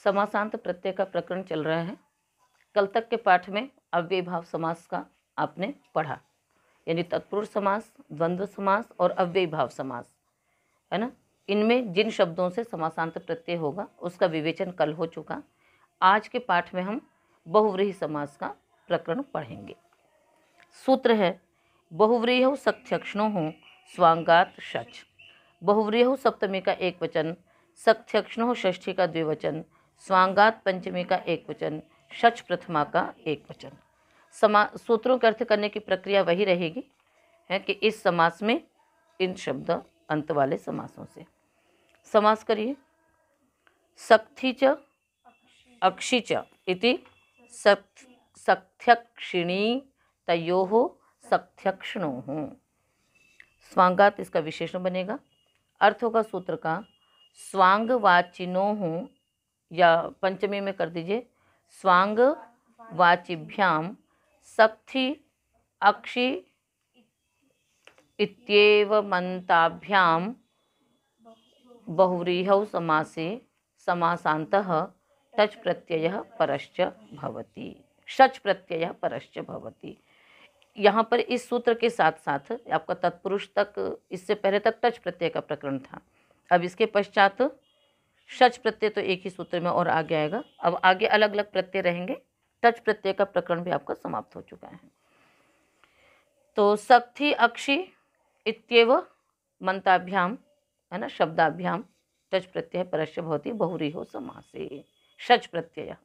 समासांत प्रत्यय का प्रकरण चल रहा है। कल तक के पाठ में अव्ययीभाव समास का आपने पढ़ा, यानी तत्पुरुष समास, द्वंद्व समास और अव्ययीभाव समास, है ना। इनमें जिन शब्दों से समासांत प्रत्यय होगा उसका विवेचन कल हो चुका। आज के पाठ में हम बहुव्रीहि समास का प्रकरण पढ़ेंगे। सूत्र है बहुव्रीहौ सख्यक्षणोः स्वांगात शच। बहुव्रीहौ सप्तमी का एक वचन, सख्यक्षणोः षष्ठी का द्विवचन, स्वांगात पंचमी का एक वचन, शच प्रथमा का एक वचन। सूत्रों के अर्थ करने की प्रक्रिया वही रहेगी है कि इस समास में इन शब्द अंत वाले समासों से समास करिए। सक्थी च अक्षी च इति सख्यक्षिणी तयोः सख्यक्षणोः। स्वांगात इसका विशेषण बनेगा। अर्थ होगा सूत्र का स्वांगवाचिनोः, या पंचमी में कर दीजिए स्वांगवाचिभ्याम सक्थी अक्षी इत्येवमन्ताभ्याम बहुव्रीहौ समासे समासान्तः टच प्रत्ययः परश्च भवति। शच प्रत्ययः परश्च भवति। यहाँ पर इस सूत्र के साथ साथ आपका तत्पुरुष तक, इससे पहले तक टच प्रत्यय का प्रकरण था। अब इसके पश्चात शच प्रत्यय तो एक ही सूत्र में और आगे आएगा। अब आगे अलग अलग प्रत्यय रहेंगे। टच प्रत्यय का प्रकरण भी आपका समाप्त हो चुका है। तो सक्थी अक्षी इत्येव मंताभ्याम, है ना, शब्दाभ्याम टच प्रत्यय परश्च भवति बहुव्रीहौ समासे शच प्रत्यय।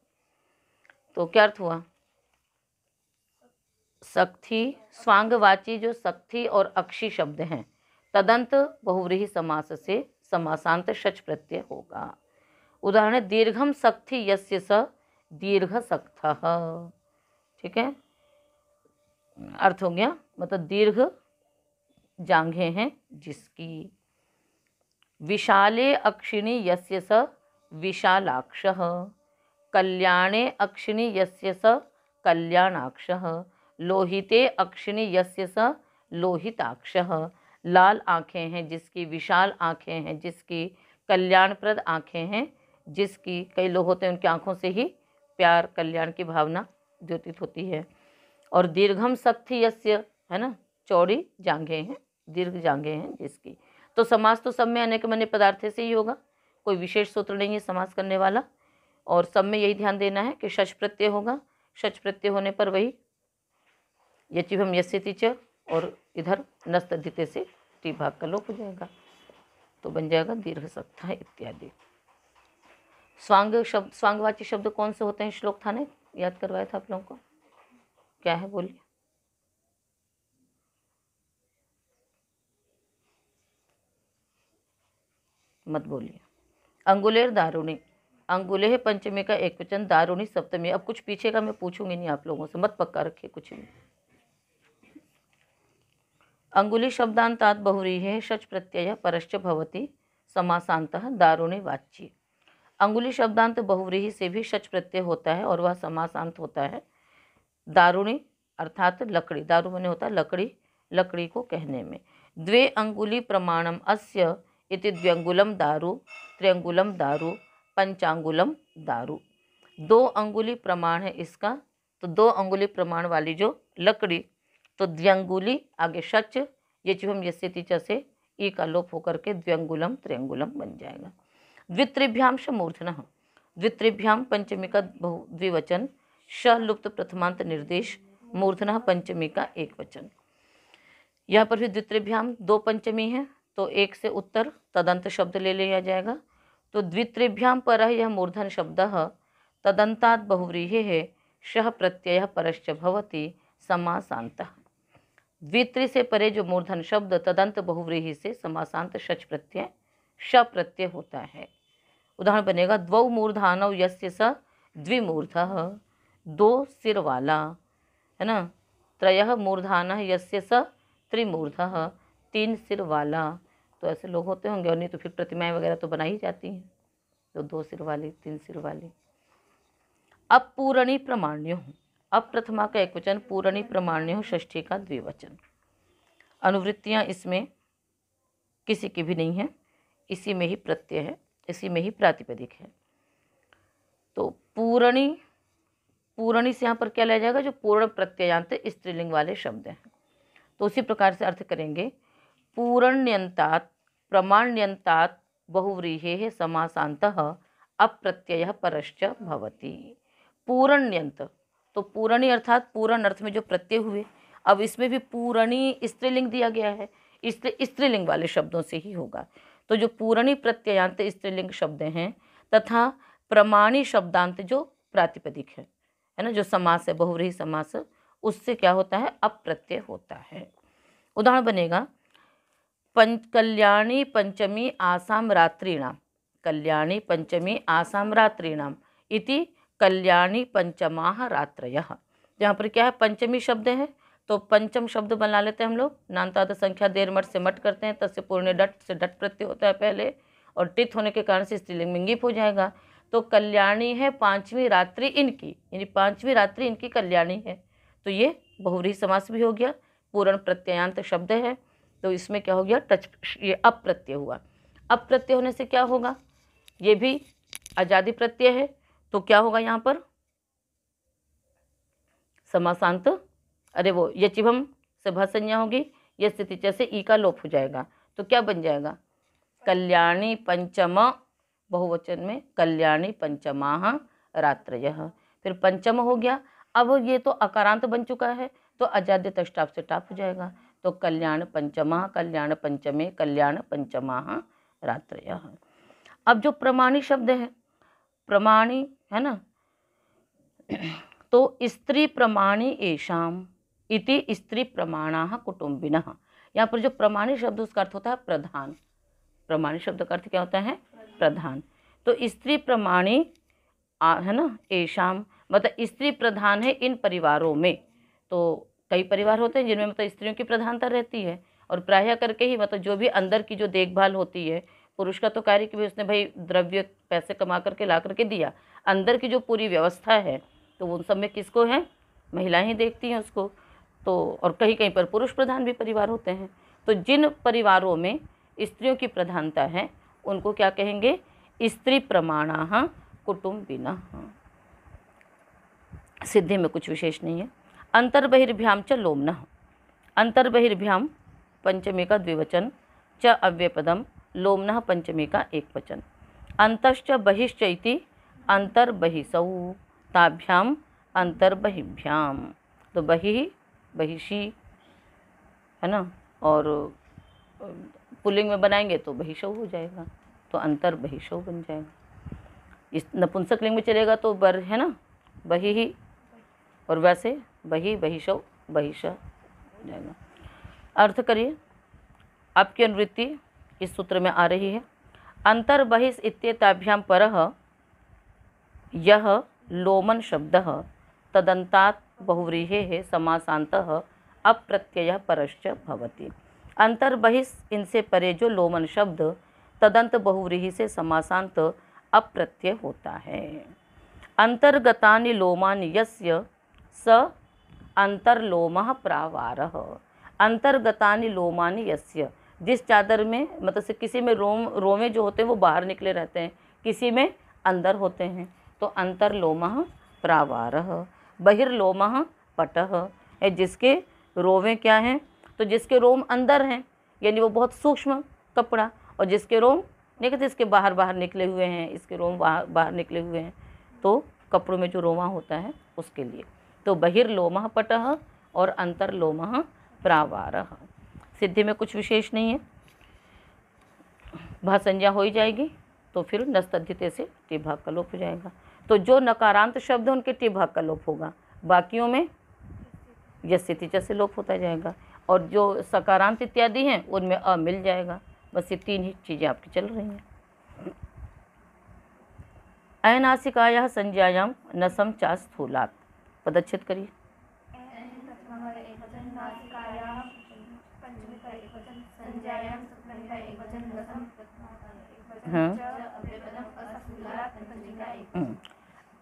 तो क्या अर्थ हुआ? सक्थी स्वांगवाची जो सक्थी और अक्षी शब्द हैं, तदंत बहुव्रीहि समास से समासांत शच प्रत्यय होगा। उदाहरण दीर्घम सक्थी यस्य स दीर्घ सक्थः। ठीक है, अर्थ हो गया, मतलब दीर्घ जांघें हैं जिसकी। विशाले अक्षिणी यस्य स विशालाक्षः। कल्याणे अक्षिणी यस्य स कल्याणाक्षः। लोहिते अक्षिणी यस्य स लोहिताक्षः। लाल आँखें हैं जिसकी, विशाल आँखें हैं जिसकी, कल्याणप्रद आँखें हैं जिसकी। कई लोग होते हैं उनकी आँखों से ही प्यार, कल्याण की भावना द्योतित होती है। और दीर्घम सक्थी यस्य, है ना, चौड़ी जांघें हैं, दीर्घ जांघें हैं जिसकी। तो समास तो सब में अनेक मने पदार्थे से ही होगा, कोई विशेष सूत्र नहीं है समास करने वाला। और सब में यही ध्यान देना है कि शच प्रत्यय होगा। शच प्रत्यय होने पर वही यचिभम यस्यति च, और इधर नस्त दिते से टी भाग का लोप हो जाएगा, तो बन जाएगा दीर्घ सक्था इत्यादि। स्वांग शब्द, स्वांगवाची शब्द कौन से होते हैं? श्लोक था ने याद करवाया था आप लोगों को, क्या है बोलिए? मत बोलिए। अंगुलेर दारुणी, अंगुलेह पंचमी का एक वचन, दारुणी सप्तमी। अब कुछ पीछे का मैं पूछूंगी नहीं आप लोगों से, मत पक्का रखिए कुछ भी। अंगुली शब्दांतात बहुव्रीहि शच प्रत्यय परश्च भवति समासांतः दारुणी वाच्य। अंगुली शब्दांत बहुव्रीहि से भी शच प्रत्यय होता है और वह समासांत होता है दारुणी अर्थात लकड़ी। दारू बने होता है लकड़ी, लकड़ी को कहने में। द्वे अंगुली प्रमाणम अस्य इति द्व्यंगुलम दारू, त्र्यंगुलम दारू, पंचांगुलम दारू। 2 अंगुली प्रमाण है इसका, तो 2 अंगुली प्रमाण वाली जो लकड़ी, तो द्व्यंगुली आगे शच, यचिभम यस्यति च से ई का लोप होकर के द्व्यंगुलम त्र्यंगुलम बन जाएगा। द्वित्रिभ्याम श मूर्धनः, द्वित्रिभ्याम पंचमी का द्विवचन, श लुप्त प्रथमांत निर्देश, मूर्धनः पंचमी का एक वचन। यहाँ पर भी द्वित्रिभ्याम 2 पंचमी है, तो एक से उत्तर तदंत शब्द ले लिया जाएगा। तो द्वित्रिभ्याम पर यह मूर्धन शब्द तदंतात बहुव्रीहि है, शः प्रत्यय परश्च भवति समासांतः। द्वित्रि से परे जो मूर्धन शब्द तदंत बहुव्रीहि से समासांत शच प्रत्यय श प्रत्यय होता है। उदाहरण बनेगा द्वौ मूर्धानौ यस्य स द्विमूर्धः, 2 सिर वाला, है ना। त्रयः मूर्धानः यस्य स त्रिमूर्धः, 3 सिर वाला। तो ऐसे लोग होते होंगे, और नहीं तो फिर प्रतिमाएं वगैरह तो बनाई जाती हैं, तो 2 सिर वाली, 3 सिर वाली। अब पूरणी प्रमाण्यो, अब प्रथमा का एक वचन, पूरणी प्रमाण्यो षष्ठी का द्विवचन। अनुवृत्तियाँ इसमें किसी की भी नहीं है, इसी में ही प्रत्यय है, इसी में ही प्रातिपदिक है। तो पूरणी, पूरणी से यहाँ पर क्या लिया जाएगा, जो पूर्ण प्रत्ययांत स्त्रीलिंग वाले शब्द हैं। तो उसी प्रकार से अर्थ करेंगे, पूरण्यन्तात् प्रमाण्यन्तात् बहुव्रीहेः समासान्तः अप्रत्ययः परश्च भवति। पूरण्यन्त, तो पूरणी अर्थात पूर्ण अर्थ में जो प्रत्यय हुए। अब इसमें भी पूरणी स्त्रीलिंग दिया गया है, इसलिए स्त्रीलिंग वाले शब्दों से ही होगा। तो जो पूरणी प्रत्ययांत स्त्रीलिंग शब्द हैं तथा प्रमाणी शब्दांत जो प्रातिपदिक है ना, जो समास है, बहुव्रीहि समास, उससे क्या होता है, अप्रत्यय होता है। उदाहरण बनेगा, कल्याणी पंचमी आसाम रात्रिणाम, कल्याणी पंचमी आसाम रात्रिणाम इति कल्याणी पंचमाः रात्रयः। यहाँ पर क्या है, पंचमी शब्द है, तो पंचम शब्द बना लेते हैं हम लोग। नान्ताद संख्या देर मठ से मट करते हैं, तस्य पूर्ण डट से डट प्रत्यय होता है पहले, और टित होने के कारण से स्त्रीलिंग में ङीप हो जाएगा। तो कल्याणी है पांचवी रात्रि इनकी, यानी पांचवी रात्रि इनकी कल्याणी है, तो ये बहुव्रीहि समास भी हो गया, पूर्ण प्रत्ययांत शब्द है। तो इसमें क्या हो गया, टच, ये अप्रत्यय हुआ। अप्रत्यय होने से क्या होगा, ये भी आजादी प्रत्यय है, तो क्या होगा यहाँ पर समासांत, अरे वो यचिभम से भ संज्ञा होगी, ये स्थिति जैसे ई का लोप हो जाएगा, तो क्या बन जाएगा, कल्याणी पंचम, बहुवचन में कल्याणी पंचमाः रात्रयः, फिर पंचम हो गया। अब ये तो अकारांत बन चुका है, तो अजाद्य तष्टाप से टाप हो जाएगा, तो कल्याण पंचमा, कल्याण पंचमे, कल्याण पंचमाः रात्रयः। अब जो प्रमाणी शब्द है, प्रमाणी है ना, तो स्त्री प्रमाणी एषाम इति स्त्री प्रमाणाः कुटुंबिनः। यहाँ पर जो प्रमाणी शब्द उसका अर्थ होता है प्रधान। प्रमाणी शब्द का अर्थ क्या होता है, प्रधान। तो स्त्री प्रमाणी है ना, एषाम मतलब स्त्री प्रधान है इन परिवारों में। तो कई परिवार होते हैं जिनमें मतलब स्त्रियों की प्रधानता रहती है, और प्रायः करके ही मतलब जो भी अंदर की जो देखभाल होती है, पुरुष का तो कार्य कि भी उसने भाई द्रव्य पैसे कमा करके ला करके दिया, अंदर की जो पूरी व्यवस्था है तो उन सब में किसको है, महिलाएं ही देखती हैं उसको। तो और कहीं कहीं पर पुरुष प्रधान भी परिवार होते हैं। तो जिन परिवारों में स्त्रियों की प्रधानता है उनको क्या कहेंगे, स्त्री प्रमाणाः कुटुंबिनः। सिद्धि में कुछ विशेष नहीं है। अंतर्बहिर्भ्याम च लोमनः, अंतर्बहिर्भ्याम पंचमी का द्विवचन, च अव्ययपदम, लोमनः पंचमी का एक वचन। अंतश्च बहिश्च इति अंतर्बहिषौ, ताभ्याम अंतर्बहिभ्याम, तो बहि बहिषी है ना, और पुल्लिंग में बनाएंगे तो बहिषौ हो जाएगा, तो अंतर बहिषौ बन जाएगा। इस नपुंसक लिंग में चलेगा तो बर है ना, बहि ही, और वैसे बहि बहिषौ बहिष हो जाएगा। अर्थ करिए, आपकी अनुवृत्ति इस सूत्र में आ रही है। अंतर बहिष इत्येताभ्याम परः यह लोमन शब्दः तदन्तात् बहुव्रीहेः समासान्तः अप्रत्ययः परश्च भवति। अंतर बहिष इनसे परे जो लोमन शब्द तदंत बहुव्रीहि से समासांत अप्रत्यय होता है। अंतर्गतानि लोमानि यस्य स अंतर्लोमः प्रावारः, अंतर्गतानि लोमानि यस्य, जिस चादर में मतलब से किसी में रोमे जो होते हैं वो बाहर निकले रहते हैं, किसी में अंदर होते हैं, तो अंतर्लोमः प्रावारः। बहिर्लोमः पटः है, जिसके रोमे क्या हैं, तो जिसके रोम अंदर हैं यानी वो बहुत सूक्ष्म कपड़ा, और जिसके रोम नहीं कहते इसके बाहर बाहर निकले हुए हैं, इसके रोम बाहर बाहर निकले हुए हैं, तो कपड़ों में जो रोमा होता है उसके लिए। तो बहिर्लोमः पटः और अंतर्लोमः प्रावारः। सिद्धि में कुछ विशेष नहीं है, भा संज्ञा हो ही जाएगी, तो फिर नस्तद्धिते से टी भाग का लोप हो जाएगा। तो जो नकारांत शब्द है उनके टी भाग का लोप होगा, बाकियों में यस्यति च से लोप होता जाएगा, और जो सकारांत इत्यादि हैं उनमें अ मिल जाएगा। बस ये तीन ही चीज़ें आपकी चल रही हैं। अयनासिकायाः संज्ञायां नसम चा स्थूलात्, पदच्छेद करिए।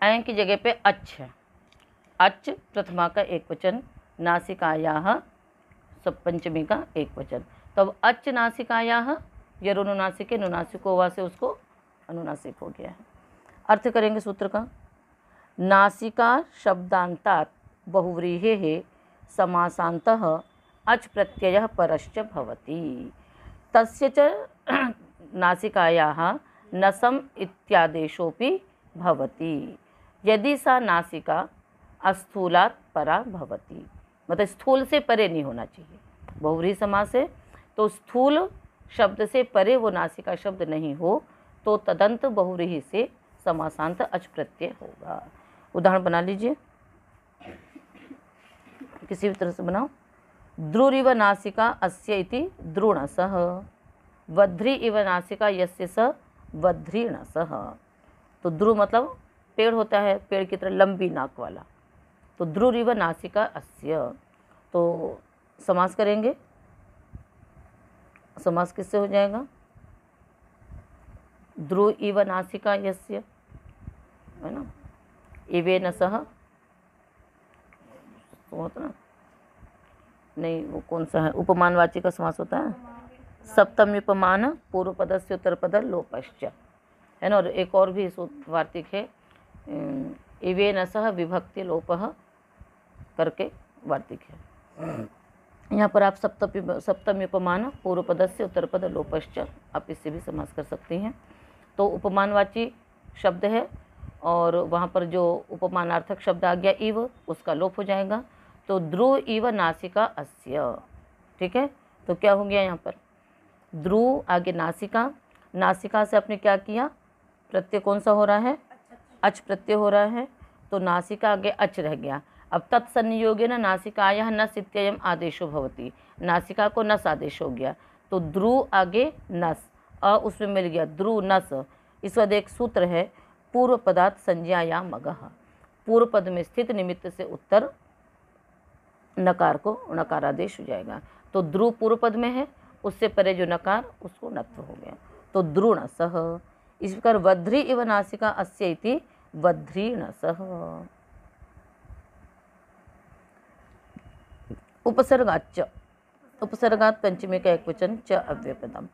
अय की जगह पे अच्छ है, अच्छ प्रथमा का एक वचन, नासिकायाः सब पंचमी का एक वचन। तब अच्छ नासिकायाः यरुनुनासिके नुनासिको वा से उसको अनुनासिक हो गया है। अर्थ करेंगे सूत्र का। नासिका शब्दांतात् बहुव्रीहेः समासान्तः अच प्रत्ययः परश्च भवति। तस्य च नासिकायाः नसम इत्यादेशोऽपि भवति यदि सा नासिका अस्थूलात् परा भवति। मतलब स्थूल से परे नहीं होना चाहिए। बहुव्रीहि समास है तो स्थूल शब्द से परे वो नासिका शब्द नहीं हो तो तदंत बहुव्रीहि से समासांत अच प्रत्यय होगा। उदाहरण बना लीजिए, किसी भी तरह से बनाओ। द्रुर इव नासिका अस्य इति द्रुणसः, वध्री इव नासिका यस्य स वध्रीणसः। तो ध्रुव मतलब पेड़ होता है, पेड़ की तरह लंबी नाक वाला, तो ध्रुव इव नासिका अस्य। तो समास करेंगे, समास किससे हो जाएगा? ध्रुव इव नासिका यस्य, है ना, इवे न सह, होता ना, नहीं वो कौन सा है, उपमानवाची का समास होता है, सप्तमी उपमान पूर्व पद से उत्तर पद लोपश्च, है ना। और एक और भी वार्तिक है, इवे न सह विभक्ति लोपः करके वार्तिक है। यहाँ पर आप सप्तमी उपमान पूर्व पद से उत्तर पद लोपश्च, आप इससे भी समास कर सकती हैं। तो उपमानवाची शब्द है और वहाँ पर जो उपमानार्थक शब्द आ गया इव, उसका लोप हो जाएगा। तो ध्रुव इव नासिका अस्य, ठीक है। तो क्या हो गया यहाँ पर? ध्रुव आगे नासिका, नासिका से आपने क्या किया? प्रत्यय कौन सा हो रहा है? अच प्रत्यय हो रहा है, तो नासिका आगे अच रह गया। अब तत्संयोगेन नासिकायाः नस इत्ययम् आदेशो भवति, नासिका को नस आदेश हो गया, तो ध्रुव आगे नस, उसमें मिल गया ध्रुव नस। इस वक्त एक सूत्र है, पूर्व पदात् संज्ञाया मगः, पूर्व पद में स्थित निमित्त से उत्तर नकार को नकारादेश हो जाएगा। तो ध्रुव पूर्व पद में है, उससे परे जो नकार उसको नत्व हो गया, तो द्रुणसः। इस प्रकार वध्री इव नासिका अस्य इति वध्रीणसः। उपसर्गाच्च, उपसर्गात् पंचमी का एकवचन च अव्ययपदम्।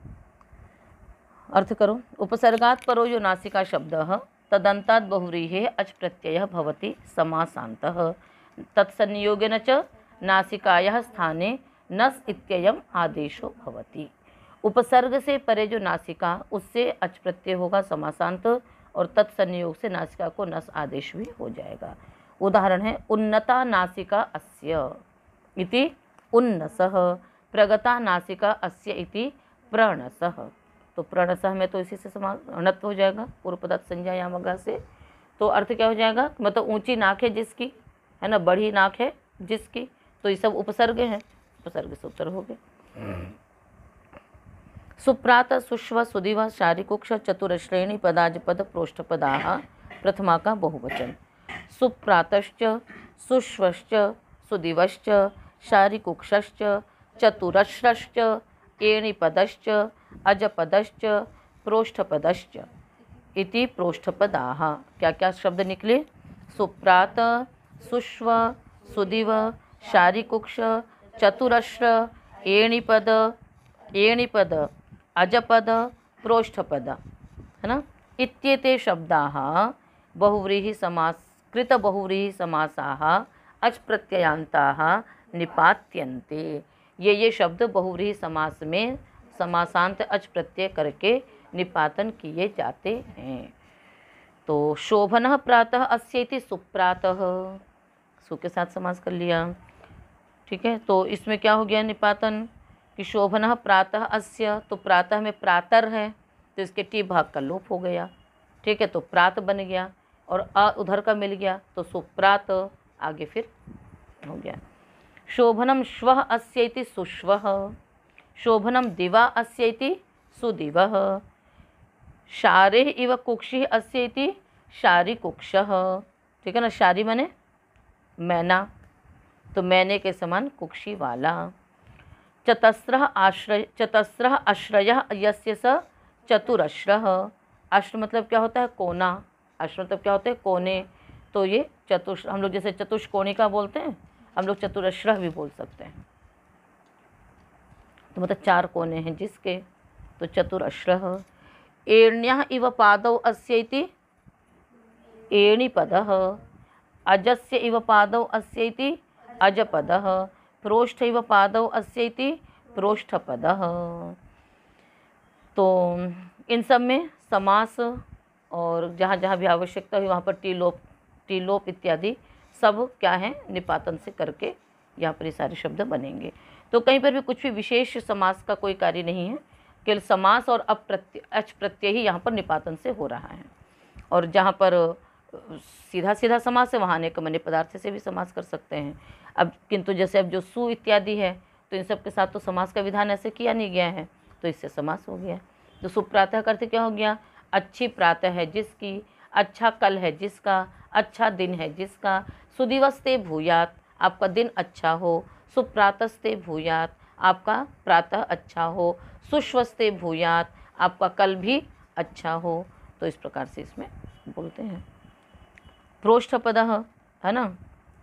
अर्थ करो, उपसर्गात् परो यो नासिका शब्दः तदन्तात् बहुव्रीहेः अच प्रत्ययः भवति समासान्तः, तत्संयोगेन च नासिकायाः स्थाने नस इत्ययम् आदेशो भवति। उपसर्ग से परे जो नासिका, उससे अच प्रत्यय होगा समासांत, और तत्संयोग से नासिका को नस आदेश भी हो जाएगा। उदाहरण है, उन्नता नासिका अस्य इति उन्नसः, प्रगता नासिका अस्य इति प्रणसः। तो प्रणसः में तो इसी से समानत्व हो जाएगा पूर्व पदार्थ संज्ञायामगा से। तो अर्थ क्या हो जाएगा? मतलब ऊंची नाक है जिसकी, है ना, बड़ी नाक है जिसकी, तो ये सब उपसर्ग हैं, उपसर्ग से उत्तर हो गए। सुप्रात सुश्व सुदिव शारिकुक्ष चतुरश्रेणी पदाज पद प्रोष्ठ पदाः प्रथमा का बहुवचन। सुप्रातश्च सुश्वश्च सुदिवश्च शारिकुक्षश्च चतुरश्रश्च एणिपदश्च अजपदश्च प्रोष्ठपदश्च इति प्रोष्ठपदाः। क्या क्या शब्द निकले? सुप्रात, सुश्व, सुदिव, शारिकुक्ष, चतुरश्र, एणिपद, एणिपद, अजपद, प्रोष्ठपद, है ना। इत्येते शब्दाः बहुव्रीहि समास कृत बहुव्रीहि समासाः अच प्रत्ययान्ताः निपात्यन्ते। ये शब्द बहुव्रीहि समास में समासांत अच प्रत्यय करके निपातन किए जाते हैं। तो शोभनः प्रातः अस्य इति सुप्रातः, सु के साथ समास कर लिया, ठीक है। तो इसमें क्या हो गया निपातन कि शोभनः प्रातः अस्य, तो प्रातः में प्रातर है तो इसके टी भाग का लोप हो गया, ठीक है। तो प्रात बन गया और अ उधर का मिल गया, तो सुप्रात आगे फिर हो गया। शोभनम श्वः अस्य इति सुश्वः, शोभनम दिवा अस्य इति सुदिवः, शारेः इव कुक्षिः अस्य इति शारिकुक्षः, ठीक है ना। शारी माने मैना, तो मैने के समान कुक्षी वाला। चतस्रः अश्रयः यस्य स चतुरश्रः, अश्र मतलब क्या होता है? कोना, अश्र मतलब क्या होते हैं? कोने। तो ये चतुष, हम लोग जैसे चतुष्कोणिका बोलते हैं, हम लोग चतुरश्रः भी बोल सकते हैं, तो मतलब चार कोने हैं जिसके, तो चतुरश्रः। एण्याः इव पादौ अस्य इति एणिपदः, अजस्य इव पादौ अस्य इति अजपदः, प्रोष्ठ इव पादौ अस्य इति प्रोष्ठपदः। तो इन सब में समास और जहाँ जहाँ भी आवश्यकता हुई वहाँ पर टीलोप इत्यादि सब क्या है, निपातन से करके यहाँ पर ये सारे शब्द बनेंगे। तो कहीं पर भी कुछ भी विशेष समास का कोई कार्य नहीं है, केवल समास और अच प्रत्यय ही यहाँ पर निपातन से हो रहा है। और जहाँ पर सीधा सीधा समास है वहाँ अनेक मन्य पदार्थ से भी समास कर सकते हैं। अब किंतु जैसे अब जो सु इत्यादि है तो इन सब के साथ तो समास का विधान ऐसे किया नहीं गया है, तो इससे समास हो गया। तो सुप्रातः का अर्थ क्या हो गया, अच्छी प्रातः है जिसकी, अच्छा कल है जिसका, अच्छा दिन है जिसका। सुदिवस्ते भूयात, आपका दिन अच्छा हो। सुप्रातस्ते भूयात, आपका प्रातः अच्छा हो। सुश्वस्ते भूयात, आपका कल भी अच्छा हो। तो इस प्रकार से इसमें बोलते हैं। प्रोष्ठपदः है ना,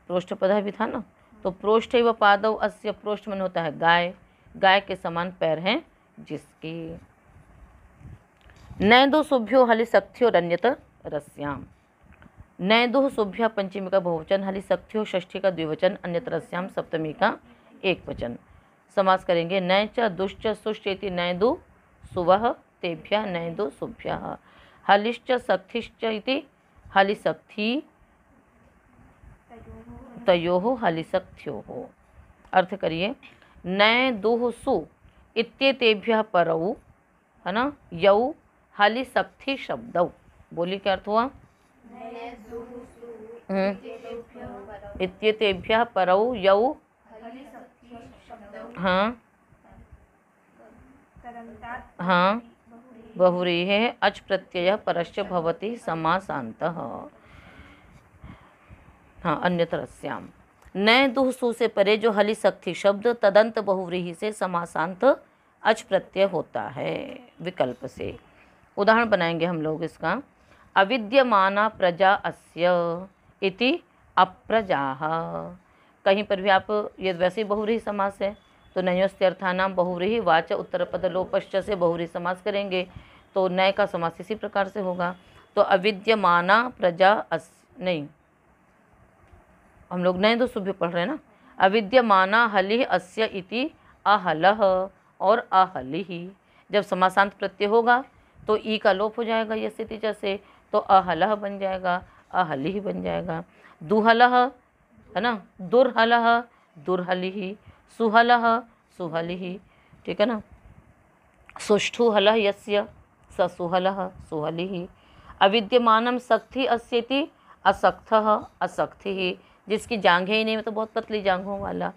प्रोष्ठपदः भी था ना। तो प्रोष्ठ व पादौ अस्य, प्रोष्ठ मन होता है गाय, गाय के समान पैर हैं जिसके। नैदु शुभ्यो हलिसख्यो रन्यत रस्याम, नैदुः शुभ्या पंचमी का बहुवचन, हलिसख्यो षष्ठी का द्विवचन, अन्यत्र रस्याम सप्तमी का एक वचन। समास करेंगे। नय च दुश्च सुश्चेति नैदु सुवः तेभ्यः नैदु शुभ्यः, हलिश्च सख्तिश्च इति हलिसख्थी तयोः हलिसख्त्योः। अर्थ करिए। नय दुह सु इत्येतेभ्यः परौ है ना, यौ हलिसख्थी शब्दौ। बोली क्या अर्थ हुआ। इत्येतेभ्यः परौ यौ, हाँ हाँ, बहुव्रीहेः अच प्रत्ययः परश्च भवति समासान्तः। हाँ, अन्यत्र रस्याम। नय दुह सु से परे जो हलिसख्थी शब्द तदंत बहुव्रीहि से समासांत अच प्रत्यय होता है विकल्प से। उदाहरण बनाएंगे हम लोग इसका। अविद्यमाना प्रजा अस्य इति अप्रजाः। कहीं पर भी आप, ये वैसे ही बहुव्रीहि समास है तो नयोस्ते अर्थानाम बहुव्रीहि वाच उत्तरपद लोपश्च से बहुव्रीहि समास करेंगे तो नय का समास इसी प्रकार से होगा। तो अविद्यमाना प्रजा नहीं, हम लोग नए दो शुभ पढ़ रहे हैं ना। अविद्यमाना हलिः अस्य इति अहलः और अहलिः। जब समासांत प्रत्यय होगा तो ई का लोप हो जाएगा ये स्थिति जैसे, तो अहलः बन जाएगा, अहलिः बन जाएगा। दुहलः है ना, दुर्हलः दुर्हलिः, सुहलः सुहलिः, ठीक है ना। सुष्ठुहलः यस्य स सुहलः सुहलिः। अविद्यमानम सख्थि अस्येति असख्थः असख्थिः, जिसकी जांघें ही नहीं, मतलब बहुत पतली जांघों वाला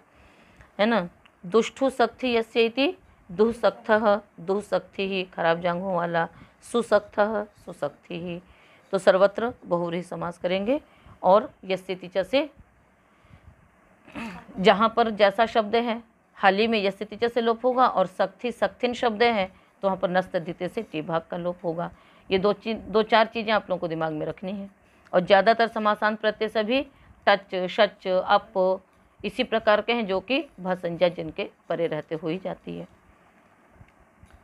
है ना। दुष्टु सख्थि यस्येति दुःसख्थः दुःसख्थिः, खराब जांघों वाला। सुसख्थः सुसख्थिः। तो सर्वत्र बहुव्रीहि समास करेंगे और यस्येति च से जहाँ पर जैसा शब्द है हाली में यस्येति च से लोप होगा, और सख्थि सख्थिन शब्द है तो वहाँ पर नस्त द्वितीय से टी भाग का लोप होगा। ये दो चार चीज़ें आप लोगों को दिमाग में रखनी है। और ज़्यादातर समासांत प्रत्यय सभी टच शच अप इसी प्रकार के हैं जो कि भसंज्ञा जिनके परे रहते हुई जाती है।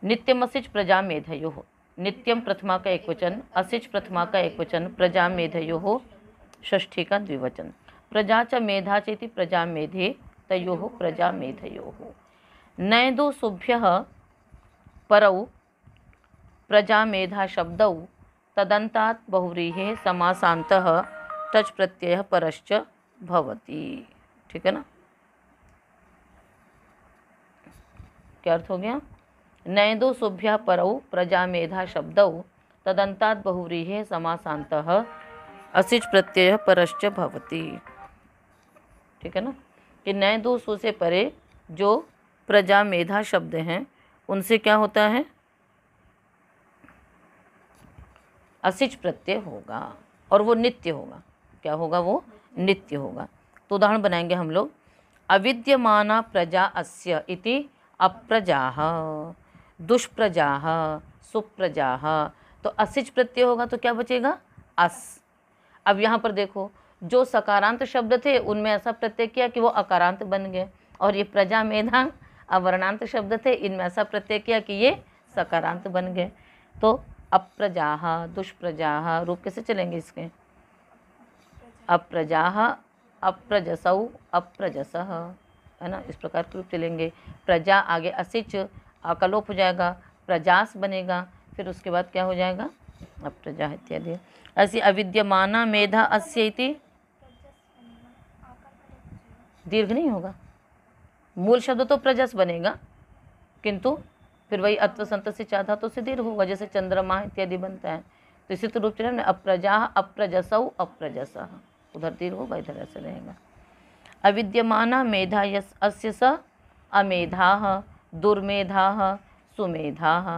नित्यम असिच प्रजा मेधयो, नित्यम प्रथमा का एक वचन, असिच प्रथमा का एक वचन, प्रजा मेधयो षष्ठी का द्विवचन। प्रजा च मेधा चेति प्रजा मेधे तयोः प्रजा मेधयो। नैदो शुभ्यः परौ प्रजा मेधा शब्दौ तदंतात् बहुव्रीहेः समासान्तः टच प्रत्यय परश्च भवति, ठीक है ना। क्या अर्थ हो गया। नैदो शुभ्यः परौ प्रजा मेधा शब्दौ तदंतात् बहुव्रीहेः समासान्तः असिच प्रत्यय परश्च भवति, ठीक है ना। कि नैदो सु से परे जो प्रजा मेधा शब्द हैं उनसे क्या होता है, असिच प्रत्यय होगा और वो नित्य होगा। क्या होगा, वो नित्य होगा। तो उदाहरण बनाएंगे हम लोग। अविद्यमाना प्रजा अस्य इति अप्रजाः, दुष्प्रजाः सुप्रजाः। तो असिच प्रत्यय होगा तो क्या बचेगा, अस। अब यहाँ पर देखो, जो सकारांत शब्द थे उनमें ऐसा प्रत्यय किया कि वो अकारांत बन गए, और ये प्रजा मेधा अवर्णांत शब्द थे, इनमें ऐसा प्रत्यय किया कि ये सकारांत बन गए। तो अप्रजाः दुष्प्रजाः रूप कैसे चलेंगे इसके। अप्रजाः अप्रजसौ अप्रजसः, है ना, इस प्रकार के रूप चलेंगे। प्रजा आगे असिच आकलोप हो जाएगा, प्रजास बनेगा, फिर उसके बाद क्या हो जाएगा, अप्रजा इत्यादि। ऐसी अविद्यमाना मेधा अस्य इति दीर्घ नहीं होगा, मूल शब्द तो प्रजस बनेगा, किंतु फिर वही अत्व संत से चाधा तो से दीर्घ होगा, जैसे चंद्रमा इत्यादि बनता है। तो इसी तो रूप चले ना, अप्रजा अप्रजसौ अप्रजसः, उधर दीर्घ होगा, इधर ऐसे रहेगा। अविद्यमाना मेधा यस अस्य स अमेधाः दुर्मेधाः सुमेधाः,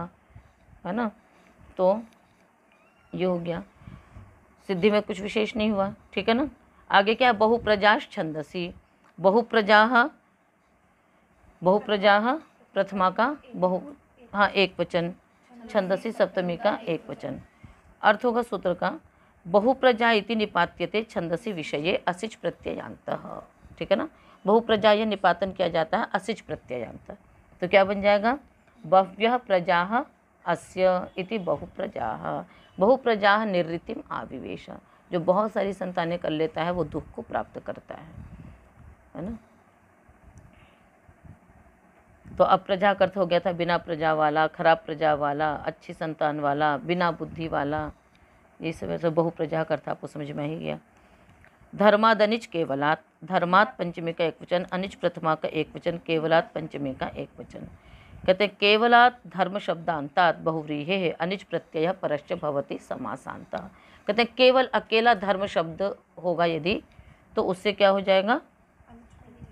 है ना। तो ये हो गया, सिद्धि में कुछ विशेष नहीं हुआ, ठीक है ना। आगे क्या है, बहुप्रजाश छंदसी, बहुप्रजाः प्रथमा का बहु, हाँ एक वचन, छंदसी सप्तमी का एक वचन। अर्थ होगा सूत्र का, बहुप्रजा इति निपात्यते छंदसी विषये असिच प्रत्ययांतः, ठीक है ना। बहुप्रजा यह निपातन किया जाता है असिच प्रत्ययांत, तो क्या बन जाएगा, बह्व्यः प्रजाः अस्य इति बहुप्रजाः, बहुप्रजाः निर्ऋतिम आविवेश, जो बहुत सारी संतानें कर लेता है वो दुख को प्राप्त करता है ना। तो अप्रजा का अर्थ हो गया था बिना प्रजा वाला, खराब प्रजा वाला, अच्छी संतान वाला, बिना बुद्धि वाला, ये सब तो बहुप्रजा का अर्थ आपको समझ में ही गया। धर्माद अनिच केवलात, धर्मात पंचमी का एक वचन, अनिच प्रथमा का एक वचन, केवलात पंचमी का एक वचन। कहते हैं केवलात धर्म शब्दांतात बहुव्रीहे अनिच प्रत्यय परश्च भवति समासांत। कहते हैं केवल अकेला धर्म शब्द होगा यदि, तो उससे क्या हो जाएगा,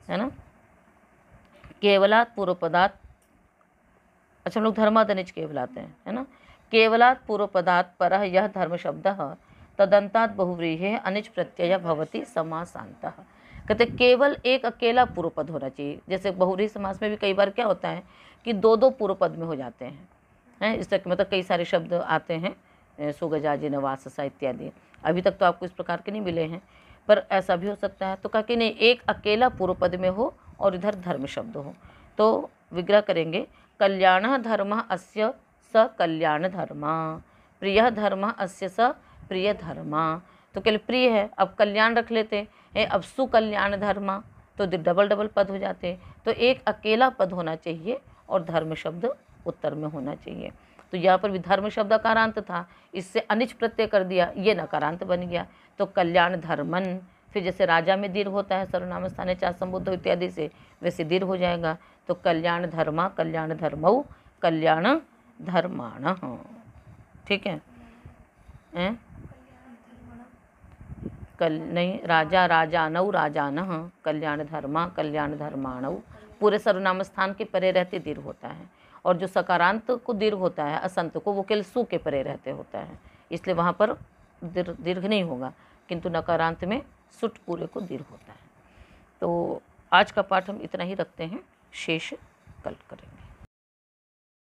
है ना, केवलात पूर्व पदार्थ, अच्छा हम लोग धर्माद अनिच केवलाते हैं, है ना। केवलात पूर्व पदार्थ परः यह धर्म शब्द तदंतात बहुव्रीहे अनिच प्रत्यय भवति समासांतः। कहते केवल एक अकेला पूर्व पद होना चाहिए, जैसे बहुव्रीहि समास में भी कई बार क्या होता है कि दो दो पूर्व पद में हो जाते हैं, इस तरह मतलब कई सारे शब्द आते हैं, सुगजाजी नवाससा इत्यादि। अभी तक तो आपको इस प्रकार के नहीं मिले हैं, पर ऐसा भी हो सकता है। तो कहा कि नहीं, एक अकेला पूर्व पद में हो और इधर धर्म शब्द हो, तो विग्रह करेंगे, कल्याण धर्म अस्य स कल्याण धर्मा, प्रिय धर्म अस्य स प्रिय धर्मा। तो केवल प्रिय है, अब कल्याण रख लेते हैं, अब सुकल्याण धर्मा, तो डबल डबल पद हो जाते। तो एक अकेला पद होना चाहिए और धर्म शब्द उत्तर में होना चाहिए। तो यहाँ पर भी धर्म शब्द अकारांत था, इससे अनिच प्रत्यय कर दिया, ये नकारांत बन गया। तो कल्याण धर्मन, फिर जैसे राजा में दीर्घ होता है सर्वनाम स्थाने चा संबुद्ध इत्यादि से, वैसे दीर्घ हो जाएगा। तो कल्याण धर्मा कल्याण धर्मौ कल्याण धर्माण, ठीक है। कल नहीं, राजा राजानौ राजानः कल्याण धर्मा कल्याण धर्माणौ, पूरे सर्वनाम स्थान के परे रहते दीर्घ होता है, और जो सकारांत को दीर्घ होता है असंत को, वो केवल सु के परे रहते होता है, इसलिए वहाँ पर दीर्घ नहीं होगा, किंतु नकारांत में सुट पूरे को दीर्घ होता है। तो आज का पाठ हम इतना ही रखते हैं, शेष कल करेंगे।